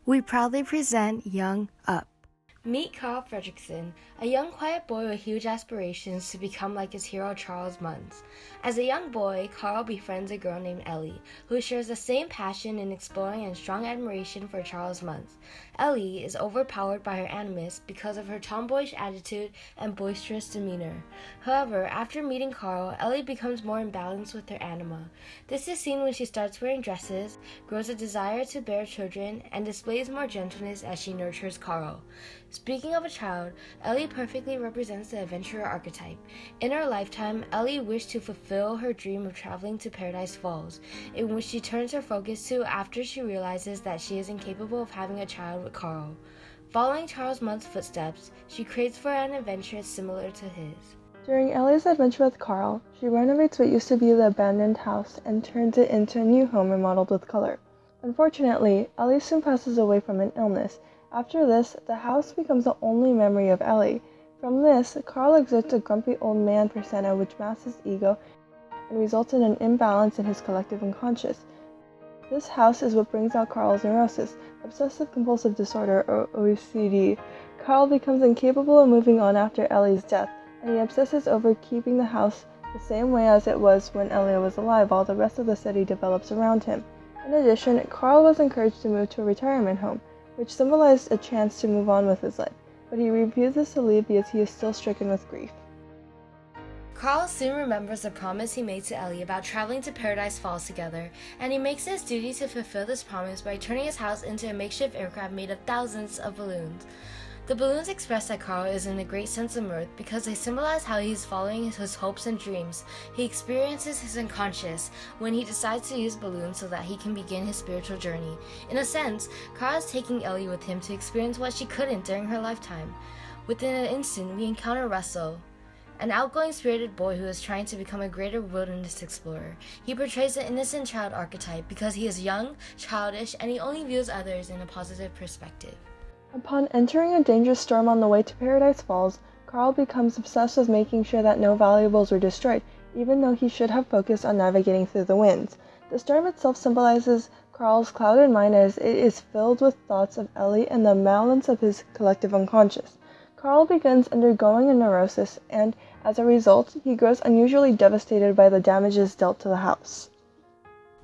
We proudly present Young Up. Meet Carl Fredrickson, a young quiet boy with huge aspirations to become like his hero Charles Muntz. As a young boy, Carl befriends a girl named Ellie, who shares the same passion in exploring and strong admiration for Charles Muntz. Ellie is overpowered by her animus because of her tomboyish attitude and boisterous demeanor. However, after meeting Carl, Ellie becomes more imbalanced with her anima. This is seen when she starts wearing dresses, grows a desire to bear children, and displays more gentleness as she nurtures Carl. Speaking of a child, Ellie perfectly represents the adventurer archetype. In her lifetime, Ellie wished to fulfill her dream of traveling to Paradise Falls, in which she turns her focus to after she realizes that she is incapable of having a child with Carl. Following Charles Muntz's footsteps, she craves for an adventure similar to his. During Ellie's adventure with Carl, she renovates what used to be the abandoned house and turns it into a new home remodeled with color. Unfortunately, Ellie soon passes away from an illness. After this, the house becomes the only memory of Ellie. From this, Carl exerts a grumpy old man persona which masks his ego and results in an imbalance in his collective unconscious. This house is what brings out Carl's neurosis, obsessive-compulsive disorder, or OCD. Carl becomes incapable of moving on after Ellie's death, and he obsesses over keeping the house the same way as it was when Ellie was alive while the rest of the city develops around him. In addition, Carl was encouraged to move to a retirement home, which symbolized a chance to move on with his life, but he refuses to leave because he is still stricken with grief. Carl soon remembers the promise he made to Ellie about traveling to Paradise Falls together, and he makes it his duty to fulfill this promise by turning his house into a makeshift aircraft made of thousands of balloons. The balloons express that Carl is in a great sense of mirth because they symbolize how he is following his hopes and dreams. He experiences his unconscious when he decides to use balloons so that he can begin his spiritual journey. In a sense, Carl is taking Ellie with him to experience what she couldn't during her lifetime. Within an instant, we encounter Russell, an outgoing spirited boy who is trying to become a greater wilderness explorer. He portrays the innocent child archetype because he is young, childish, and he only views others in a positive perspective. Upon entering a dangerous storm on the way to Paradise Falls, Carl becomes obsessed with making sure that no valuables were destroyed, even though he should have focused on navigating through the winds. The storm itself symbolizes Carl's clouded mind as it is filled with thoughts of Ellie and the imbalance of his collective unconscious. Carl begins undergoing a neurosis, and as a result, he grows unusually devastated by the damages dealt to the house.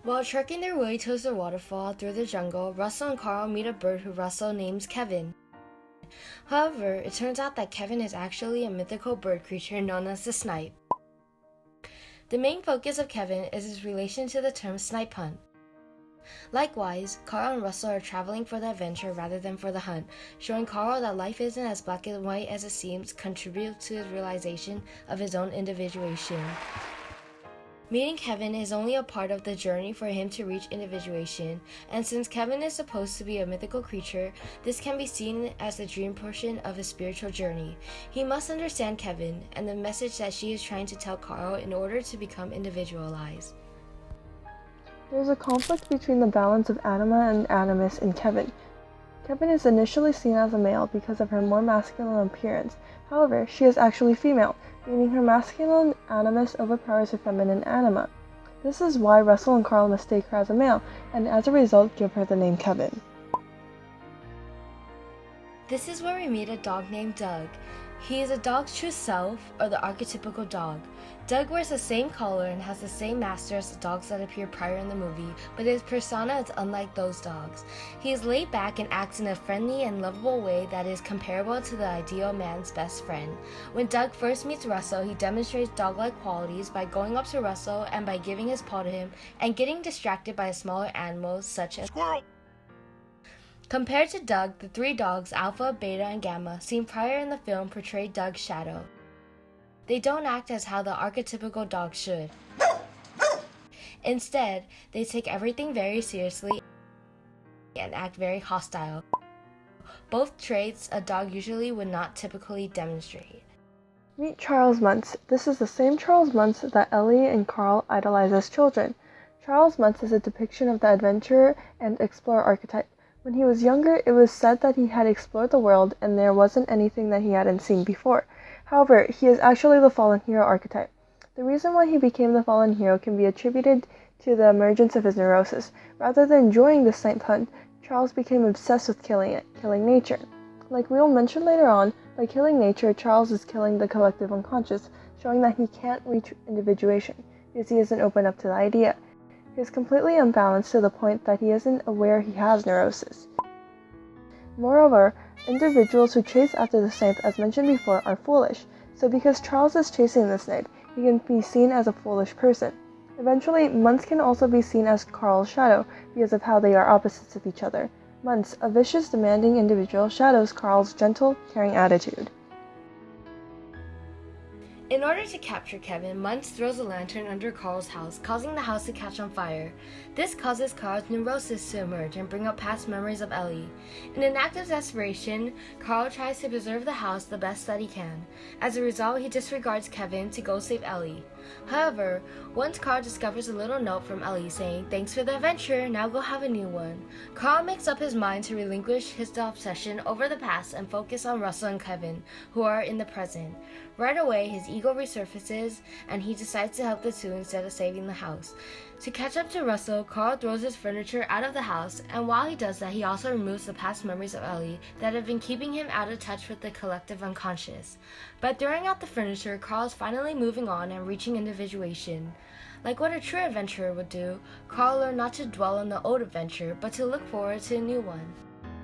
While trekking their way towards the waterfall through the jungle, Russell and Carl meet a bird who Russell names Kevin. However, it turns out that Kevin is actually a mythical bird creature known as the snipe. The main focus of Kevin is his relation to the term snipe hunt. Likewise, Carl and Russell are traveling for the adventure rather than for the hunt, showing Carl that life isn't as black and white as it seems contribute to his realization of his own individuation. Meeting Kevin is only a part of the journey for him to reach individuation, and since Kevin is supposed to be a mythical creature, this can be seen as the dream portion of his spiritual journey. He must understand Kevin and the message that she is trying to tell Carl in order to become individualized. There's a conflict between the balance of anima and animus in Kevin. Kevin is initially seen as a male because of her more masculine appearance. However, she is actually female, meaning her masculine animus overpowers her feminine anima. This is why Russell and Carl mistake her as a male, and as a result give her the name Kevin. This is where we meet a dog named Doug. He is a dog's true self, or the archetypical dog. Doug wears the same collar and has the same master as the dogs that appear prior in the movie, but his persona is unlike those dogs. He is laid back and acts in a friendly and lovable way that is comparable to the ideal man's best friend. When Doug first meets Russell, he demonstrates dog-like qualities by going up to Russell and by giving his paw to him and getting distracted by smaller animals such as squirrel. Compared to Doug, the three dogs, Alpha, Beta, and Gamma, seen prior in the film portray Doug's shadow. They don't act as how the archetypical dog should. Instead, they take everything very seriously and act very hostile. Both traits a dog usually would not typically demonstrate. Meet Charles Muntz. This is the same Charles Muntz that Ellie and Carl idolize as children. Charles Muntz is a depiction of the adventurer and explorer archetype. When he was younger, it was said that he had explored the world and there wasn't anything that he hadn't seen before. However, he is actually the fallen hero archetype. The reason why he became the fallen hero can be attributed to the emergence of his neurosis. Rather than enjoying the snipe hunt, Charles became obsessed with killing nature. Like we will mention later on, by killing nature, Charles is killing the collective unconscious, showing that he can't reach individuation because he isn't open up to the idea. He is completely unbalanced to the point that he isn't aware he has neurosis. Moreover, individuals who chase after the snipe, as mentioned before, are foolish. So because Charles is chasing the snipe, he can be seen as a foolish person. Eventually, Muntz can also be seen as Carl's shadow because of how they are opposites of each other. Muntz, a vicious, demanding individual, shadows Carl's gentle, caring attitude. In order to capture Kevin, Muntz throws a lantern under Carl's house, causing the house to catch on fire. This causes Carl's neurosis to emerge and bring up past memories of Ellie. In an act of desperation, Carl tries to preserve the house the best that he can. As a result, he disregards Kevin to go save Ellie. However, once Carl discovers a little note from Ellie saying, "Thanks for the adventure, now go have a new one," Carl makes up his mind to relinquish his obsession over the past and focus on Russell and Kevin, who are in the present. Right away, his ego resurfaces, and he decides to help the two instead of saving the house. To catch up to Russell, Carl throws his furniture out of the house, and while he does that, he also removes the past memories of Ellie that have been keeping him out of touch with the collective unconscious. By throwing out the furniture, Carl is finally moving on and reaching individuation. Like what a true adventurer would do, Carl learned not to dwell on the old adventure, but to look forward to a new one.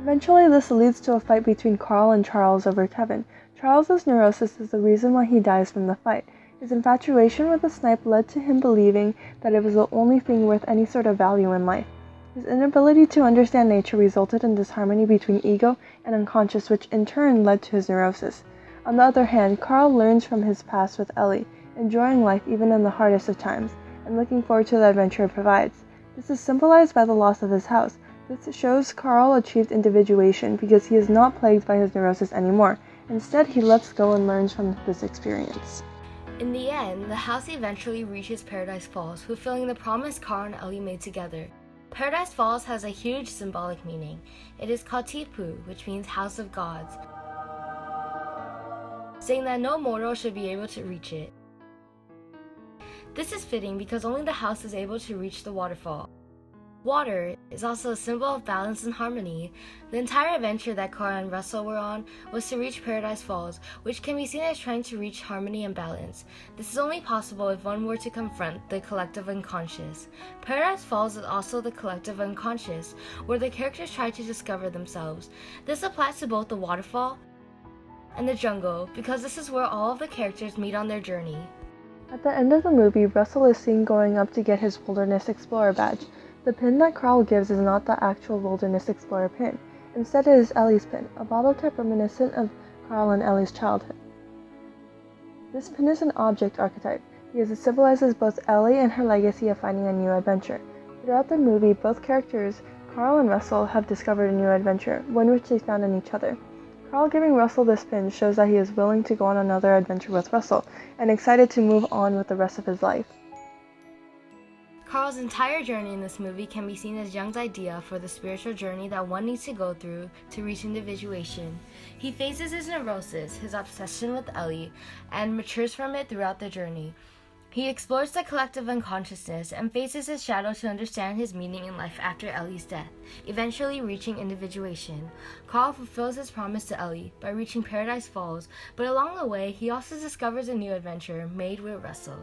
Eventually, this leads to a fight between Carl and Charles over Kevin. Charles's neurosis is the reason why he dies from the fight. His infatuation with the snipe led to him believing that it was the only thing worth any sort of value in life. His inability to understand nature resulted in disharmony between ego and unconscious, which in turn led to his neurosis. On the other hand, Carl learns from his past with Ellie, enjoying life even in the hardest of times, and looking forward to the adventure it provides. This is symbolized by the loss of his house. This shows Carl achieved individuation because he is not plagued by his neurosis anymore. Instead, he lets go and learns from this experience. In the end, the house eventually reaches Paradise Falls, fulfilling the promise Carl and Ellie made together. Paradise Falls has a huge symbolic meaning. It is called Tipu, which means House of Gods, saying that no mortal should be able to reach it. This is fitting because only the house is able to reach the waterfall. Water is also a symbol of balance and harmony. The entire adventure that Carl and Russell were on was to reach Paradise Falls, which can be seen as trying to reach harmony and balance. This is only possible if one were to confront the collective unconscious. Paradise Falls is also the collective unconscious, where the characters try to discover themselves. This applies to both the waterfall and the jungle, because this is where all of the characters meet on their journey. At the end of the movie, Russell is seen going up to get his Wilderness Explorer badge. The pin that Carl gives is not the actual Wilderness Explorer pin. Instead, it is Ellie's pin, a bottle cap reminiscent of Carl and Ellie's childhood. This pin is an object archetype because it symbolizes both Ellie and her legacy of finding a new adventure. Throughout the movie, both characters, Carl and Russell, have discovered a new adventure, one which they found in each other. Carl giving Russell this pin shows that he is willing to go on another adventure with Russell and excited to move on with the rest of his life. Carl's entire journey in this movie can be seen as Jung's idea for the spiritual journey that one needs to go through to reach individuation. He faces his neurosis, his obsession with Ellie, and matures from it throughout the journey. He explores the collective unconsciousness and faces his shadow to understand his meaning in life after Ellie's death, eventually reaching individuation. Carl fulfills his promise to Ellie by reaching Paradise Falls, but along the way, he also discovers a new adventure made with Russell.